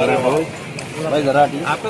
अरे भाई जरा आपका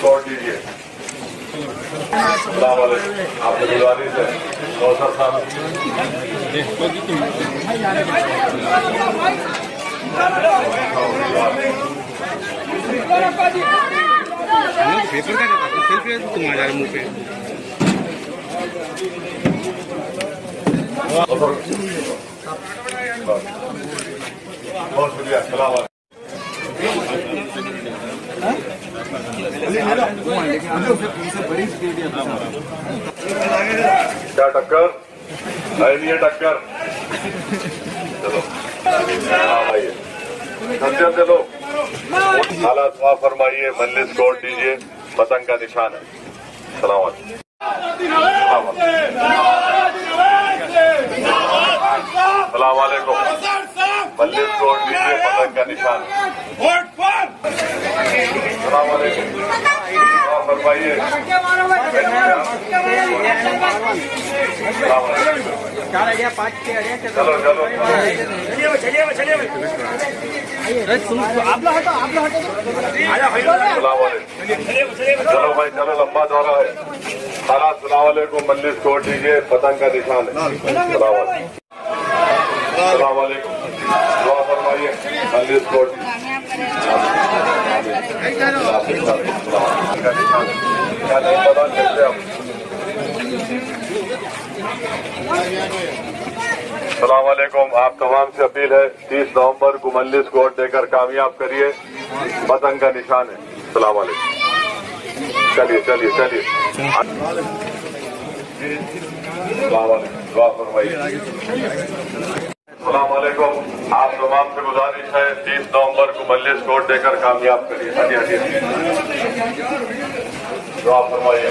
छोड़ दीजिए। आपकी गुजारिश है कौसर साहब पेपर का सेल्फी तुम आ जा रहे मुंह पे बहुत शुक्रिया। सलाम क्या टक्कर है नहीं है टक्कर। चलो आइए सज्जन चलो हालात माफ फरमाइए मजलिस छोड़ दीजिए पतंग का निशान है। सलाम सलाम वालेकुम मजलिस छोड़ दीजिए पतंग का निशान है। सलाम वालेकुम फरमाइए चलो चलो चलो भाई चलो लंबा दौरा है। हालात सलाम वालेकुम मजलिस छोड़ दीजिए पतंग का निशान है। सलाम वालेकुम दुआ फरमाइए मजलिस छोड़ सलाम वालेकुम। आप तमाम से अपील है 30 नवंबर को मजलिस को वोट देकर कामयाब करिए पतंग का निशान है। सलाम वालेकुम। चलिए चलिए चलिए सलाम वालेकुम दुआ फरमाइए। सलाम वालेकुम। आप तमाम से गुजारिश है 30 नवंबर को मजलिस को वोट देकर कामयाब करिए। हटिए हटिए दुआ फरमाइए।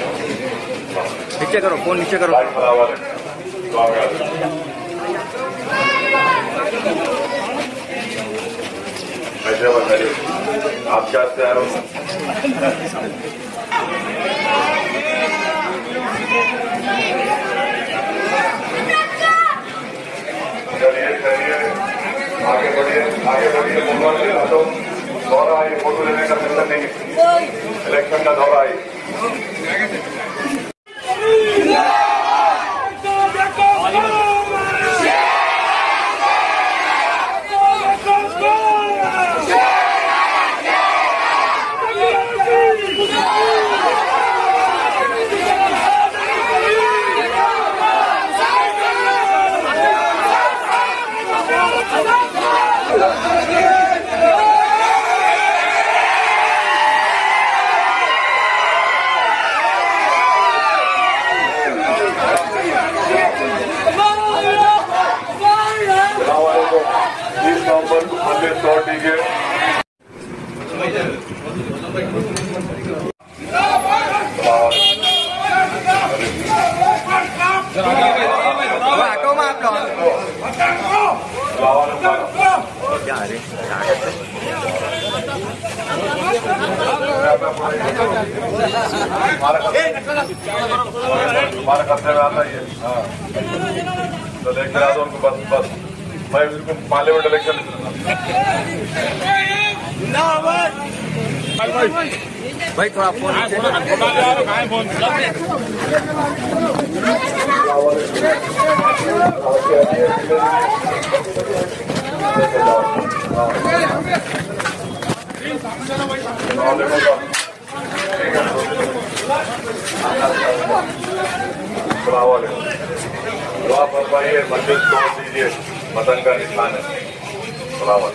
नीचे करो फोन नीचे करो। सलाम वालेकुम दुआ ऐसे बताइए आप क्या तैयार हो। चलिए चलिए आगे बढ़िए तो दौरा है फोटो लेने का मिलता नहीं इलेक्शन का दौरा है। छोड़ दीजिए ऑटो में आप हमारे कब्जे में आता ही है। हाँ तो लेकर आ दो उनको बस बस भाई उनको पार्लियामेंट इलेक्शन भाई थोड़ा फोन दुआ फरमाइए मस्जिद छोड़ दीजिए पतंग का निशान है। सलामत।